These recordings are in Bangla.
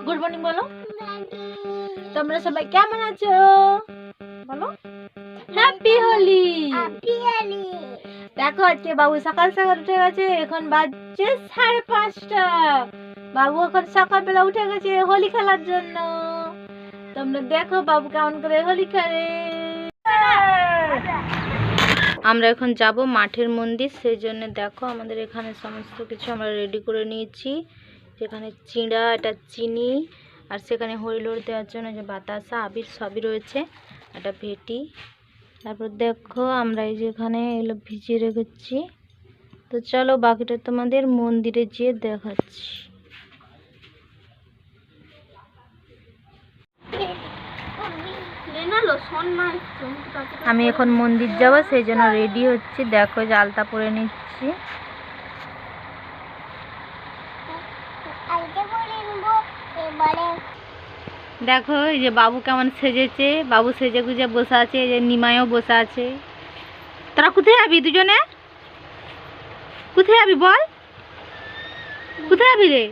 গুড মর্নিং বলো। তোমরা সবাই কেমন আছো বলো? হ্যাপি হোলি। দেখো আজকে বাবু সকাল সকাল উঠে গেছে, এখন বাজছে 5:30। বাবু এখন সকালবেলা উঠে গেছে হোলি খেলার জন্য। তোমরা দেখো বাবু কেমন করে হোলি খেলে। আমরা এখন যাব মাঠের মন্দির, সেই জন্য দেখো আমাদের এখানে সমস্ত কিছু আমরা রেডি করে নিয়েছি। সেখানে চিঁড়া, এটা চিনি, আর সেখানে হরিলোর দেওয়ার জন্য যে বাতাসা, আবির সবই রয়েছে, একটা ভেটি। তারপর দেখো আমরা এই যে এখানে এগুলো ভিজিয়ে রেখেছি। তো চলো বাকিটা তোমাদের মন্দিরে যেয়ে দেখাচ্ছি। আমি এখন মন্দির যাব, সেই জন্য রেডি হচ্ছি। দেখো যে আলতা পরে নিচ্ছি। দেখো এই যে বাবু কেমন সেজেছে, বাবু সেজে গুজে বসে আছে, এই যে নিমাইও বসে আছে। তোরা কোথায় যাবি দুজনে? কোথায় যাবি বল? কোথায় যাবি রে?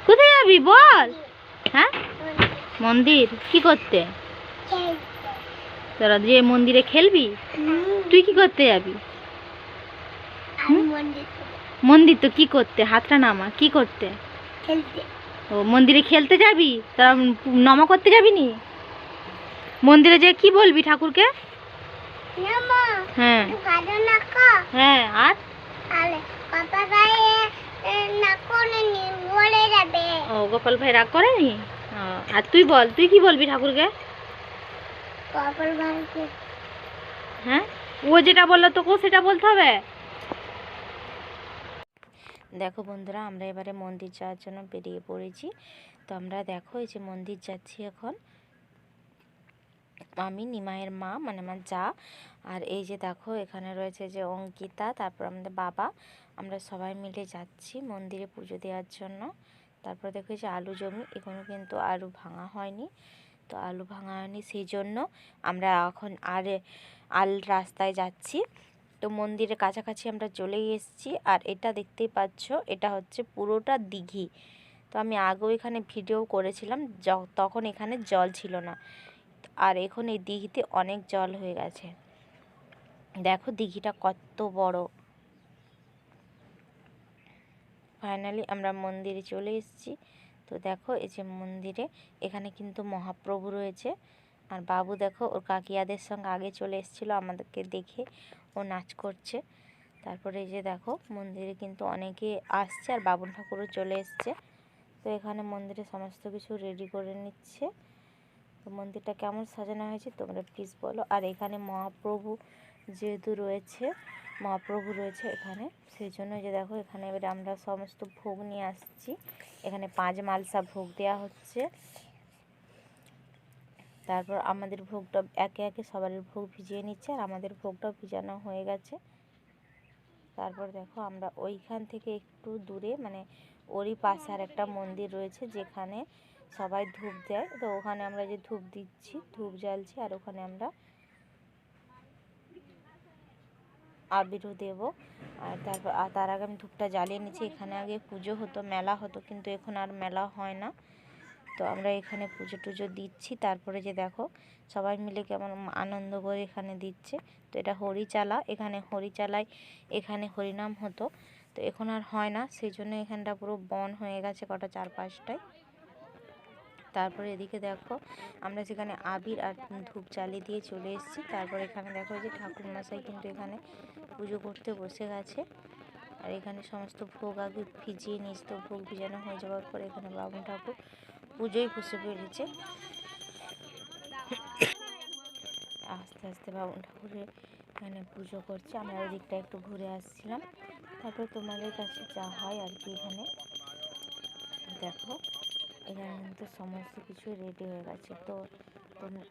কোথায় যাবি বল? হ্যাঁ, মন্দির কি করতে? তোরা যে মন্দিরে খেলবি? তুই কি করতে যাবি? মন্দির তো কি করতে? হাতটা নামা। কি করতে? ও মন্দিরে খেলতে যাবি? তোরা নমা করতে যাবি নি? মন্দিরে যে কি বলবি ঠাকুরকে? হ্যাঁ হ্যাঁ, আর ও গোপাল ভাই রাগ করেনি? আর তুই বল, তুই কি বলবি ঠাকুরকে? হ্যাঁ, ও যেটা বললো তোকেও সেটা বলতে হবে। দেখো বন্ধুরা, আমরা এবারে মন্দির যাওয়ার জন্য বেরিয়ে পড়েছি। তো আমরা দেখো এই যে মন্দির যাচ্ছি এখন। আমি, নিমাইয়ের মা মানে আমার যা, আর এই যে দেখো এখানে রয়েছে যে অঙ্কিতা, তারপর আমাদের বাবা, আমরা সবাই মিলে যাচ্ছি মন্দিরে পুজো দেওয়ার জন্য। তারপর দেখো যে আলু জমি, এখনো কিন্তু আলু ভাঙা হয়নি। তো আলু ভাঙা হয়নি, সেই জন্য আমরা এখন আল রাস্তায় যাচ্ছি। তো মন্দিরের কাছাকাছি আমরা চলেই এসেছি। আর এটা দেখতেই পাচ্ছ, এটা হচ্ছে পুরোটা দিঘি। তো আমি আগেও এখানে ভিডিও করেছিলাম, তখন এখানে জল ছিল না, আর এখন এই দিঘিতে অনেক জল হয়ে গেছে। দেখো দিঘিটা কত বড়। ফাইনালি আমরা মন্দিরে চলে এসেছি। তো দেখো এই যে মন্দিরে এখানে কিন্তু মহাপ্রভু রয়েছে। আর বাবু দেখো ওর কাকিয়াদের সঙ্গে আগে চলে এসেছিলো, আমাদেরকে দেখে ও নাচ করছে। তারপরে এই যে দেখো মন্দিরে কিন্তু অনেকে আসছে, আর বাবুন ঠাকুরও চলে এসছে। তো এখানে মন্দিরে সমস্ত কিছু রেডি করে নিচ্ছে। তো মন্দিরটা কেমন সাজানো হয়েছে তোমরা প্লিজ বলো। আর এখানে মহাপ্রভু যেহেতু রয়েছে, মহাপ্রভু রয়েছে এখানে, সেই জন্য যে দেখো এখানে এবারে আমরা সমস্ত ভোগ নিয়ে আসছি। এখানে 5 মালসা ভোগ দেওয়া হচ্ছে। তারপর আমাদের ভোগটা একে একে সবার ভোগ ভিজিয়ে নিচ্ছে, আর আমাদের ভোগটাও ভিজানো হয়ে গেছে। তারপর দেখো আমরা ওইখান থেকে একটু দূরে, মানে ওরই পাশে আর একটা মন্দির রয়েছে যেখানে সবাই ধূপ দেয়। তো ওখানে আমরা যে ধূপ দিচ্ছি, ধূপ জ্বালছি, আর ওখানে আমরা আবিরও দেব। আর তারপর তার আগে আমি ধূপটা জ্বালিয়ে নিচ্ছি। এখানে আগে পুজো হতো, মেলা হতো, কিন্তু এখন আর মেলা হয় না। তো আমরা এখানে পুজো টুজো দিচ্ছি। তারপরে যে দেখো সবাই মিলে কেমন আনন্দ করে এখানে দিচ্ছে। তো এটা হরিচালা, এখানে হরিচালায় এখানে হরিনাম হতো, তো এখন আর হয় না, সেই জন্য এখানটা পুরো বন হয়ে গেছে কটা 4-5টায়। তারপরে এদিকে দেখো আমরা সেখানে আবির আর ধূপ জ্বালিয়ে দিয়ে চলে এসেছি। তারপর এখানে দেখো যে ঠাকুরমশাই কিন্তু এখানে পুজো করতে বসে গেছে। আর এখানে সমস্ত ভোগ আগে ভিজিয়ে নিয়েছে। তো ভোগ ভিজানো হয়ে যাওয়ার পর এখানে বাবুন ঠাকুর পুজোয় বসে পড়েছে। আস্তে আস্তে বাবুন ঠাকুরের এখানে পুজো করছে। আমরা ওই দিকটা একটু ঘুরে আসছিলাম। তারপর তোমাদের কাছে যা হয় আর কি, এখানে দেখো এখানে কিন্তু সমস্ত কিছু রেডি হয়ে গেছে। তো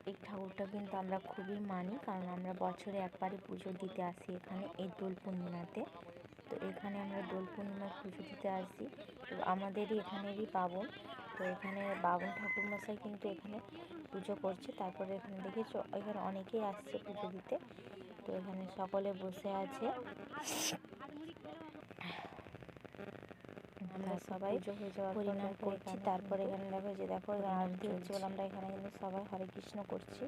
এই ঠাকুরটা কিন্তু আমরা খুবই মানি, কারণ আমরা বছরে একবারই পুজো দিতে আসি এখানে, এই দোল পূর্ণিমাতে। তো এখানে আমরা দোল পূর্ণিমার পুজো দিতে আসি। তো আমাদেরই এখানেরই পাবন। তো এখানে বাবুন ঠাকুরমশাই কিন্তু এখানে পুজো করছে। তারপরে এখানে দেখেছো এখানে অনেকেই আসছে পুজো দিতে। তো এখানে সকলে বসে আছে। আমরা সবাই হরিনাম করছি। তারপরে এখানে দেখো এখানে আরতি হচ্ছে বলে আমরা এখানে কিন্তু সবাই হরে কৃষ্ণ করছি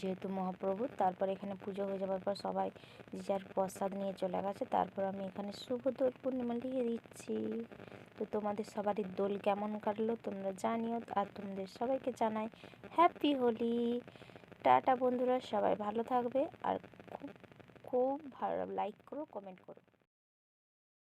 যেহেতু মহাপ্রভু। তারপর এখানে পুজো হয়ে যাওয়ার পর সবাই যে যার প্রসাদ নিয়ে চলে গেছে। তারপর আমি এখানে শুভ দোল পূর্ণিমা লিখে দিচ্ছি। তো তোমাদের সবারই দোল কেমন কাটলো তোমরা জানিও, আর তোমাদের সবাইকে জানাই হ্যাপি হোলি। টাটা বন্ধুরা, সবাই ভালো থাকবে আর খুব খুব ভালো লাইক করো, কমেন্ট করো।